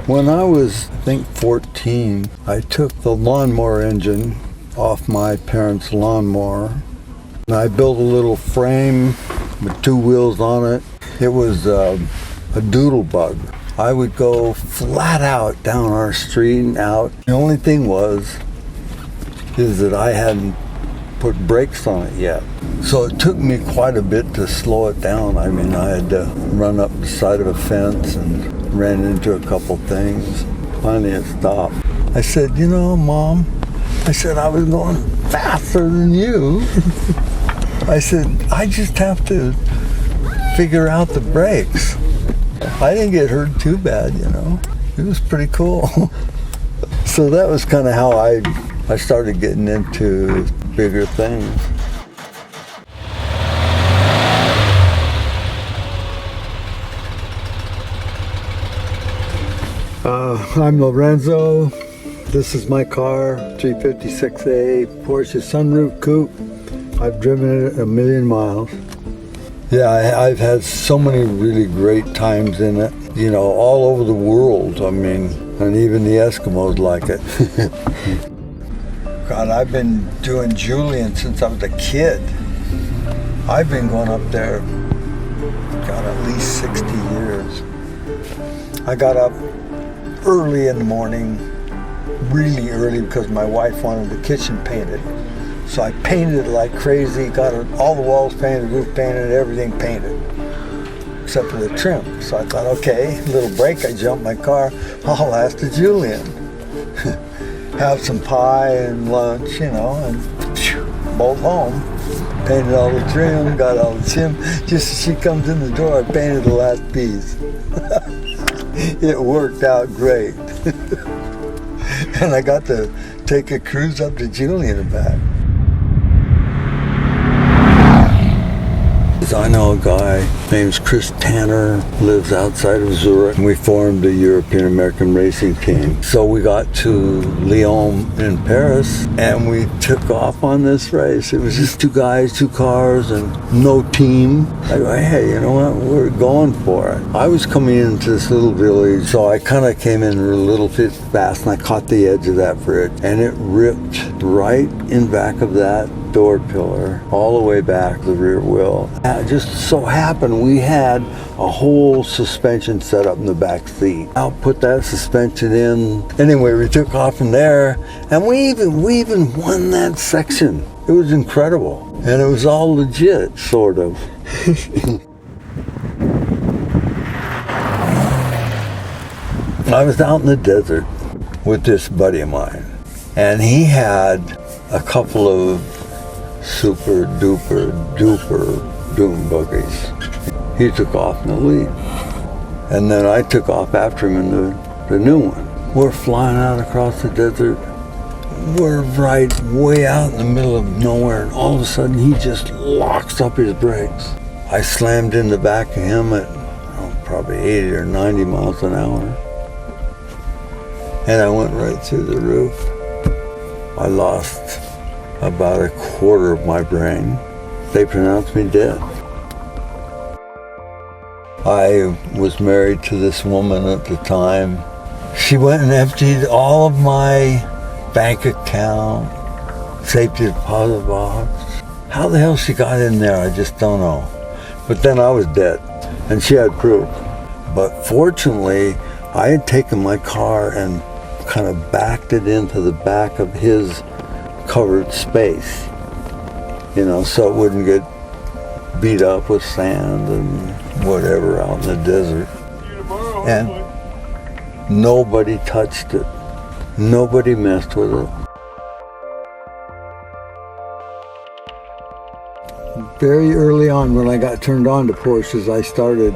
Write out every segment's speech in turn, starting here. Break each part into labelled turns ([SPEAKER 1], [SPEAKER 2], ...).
[SPEAKER 1] When I was, I think, 14, I took the lawnmower engine off my parents' lawnmower. And I built a little frame with 2 wheels on it. It was a doodle bug. I would go flat out down our street and out. The only thing is that I hadn't put brakes on it yet. So it took me quite a bit to slow it down. I mean, I had to run up the side of a fence and ran into a couple things. Finally it stopped. I said, you know, Mom, I said, I was going faster than you. I said, I just have to figure out the brakes. I didn't get hurt too bad, you know. It was pretty cool. So that was kind of how I started getting into bigger things. I'm Lorenzo. This is my car, 356A Porsche sunroof coupe. I've driven it 1,000,000 miles. Yeah, I've had so many really great times in it, you know, all over the world. I mean, and even the Eskimos like it. God, I've been doing Julian since I was a kid. I've been going up there, God, at least 60 years. I got up early in the morning, really early, because my wife wanted the kitchen painted. So I painted it like crazy, got all the walls painted, roof painted, everything painted, except for the trim. So I thought, okay, little break, I jumped my car, I'll ask the Julian. Have some pie and lunch, you know, and bolt home. Painted all the trim, got all the trim. Just as she comes in the door, I painted the last piece. It worked out great. And I got to take a cruise up to Julian and back. I know a guy named Chris Tanner, lives outside of Zurich. We formed a European-American racing team. So we got to Lyon in Paris and we took off on this race. It was just 2 guys, 2 cars, and no team. I go, hey, you know what, we're going for it. I was coming into this little village, so I kind of came in a little bit fast and I caught the edge of that bridge and it ripped right in back of that door pillar all the way back to the rear wheel. It just so happened we had a whole suspension set up in the back seat. I'll put that suspension in. Anyway, we took off from there and we even won that section. It was incredible. And it was all legit, sort of. I was out in the desert with this buddy of mine and he had a couple of super duper dune buggies. He took off in the lead. And then I took off after him in the new one. We're flying out across the desert. We're right way out in the middle of nowhere and all of a sudden he just locks up his brakes. I slammed in the back of him at probably 80 or 90 miles an hour. And I went right through the roof. I lost about a quarter of my brain. They pronounced me dead. I was married to this woman at the time. She went and emptied all of my bank account, safety deposit box. How the hell she got in there, I just don't know. But then I was dead, and she had proof. But fortunately, I had taken my car and kind of backed it into the back of his covered space, you know, so it wouldn't get beat up with sand and whatever out in the desert. And nobody touched it. Nobody messed with it. Very early on when I got turned on to Porsches, I started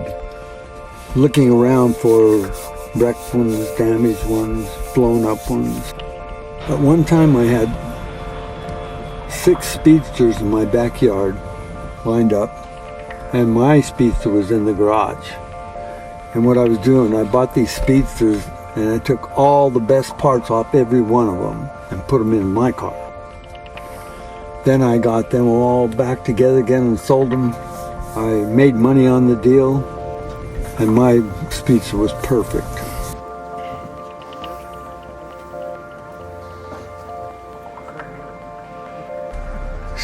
[SPEAKER 1] looking around for wrecked ones, damaged ones, blown up ones. At one time I had 6 speedsters in my backyard lined up, and my speedster was in the garage. And what I was doing, I bought these speedsters and I took all the best parts off every one of them and put them in my car. Then I got them all back together again and sold them. I made money on the deal and my speedster was perfect.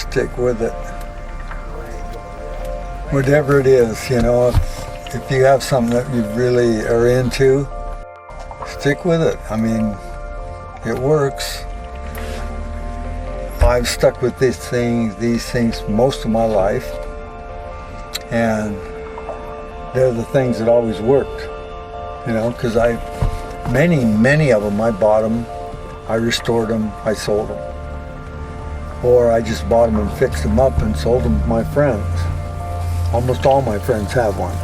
[SPEAKER 1] stick with it. Whatever it is, you know, if you have something that you really are into, stick with it. I mean, it works. I've stuck with these things most of my life, and they're the things that always worked, you know, because many of them, I bought them, I restored them, I sold them. Or I just bought them and fixed them up and sold them to my friends. Almost all my friends have one.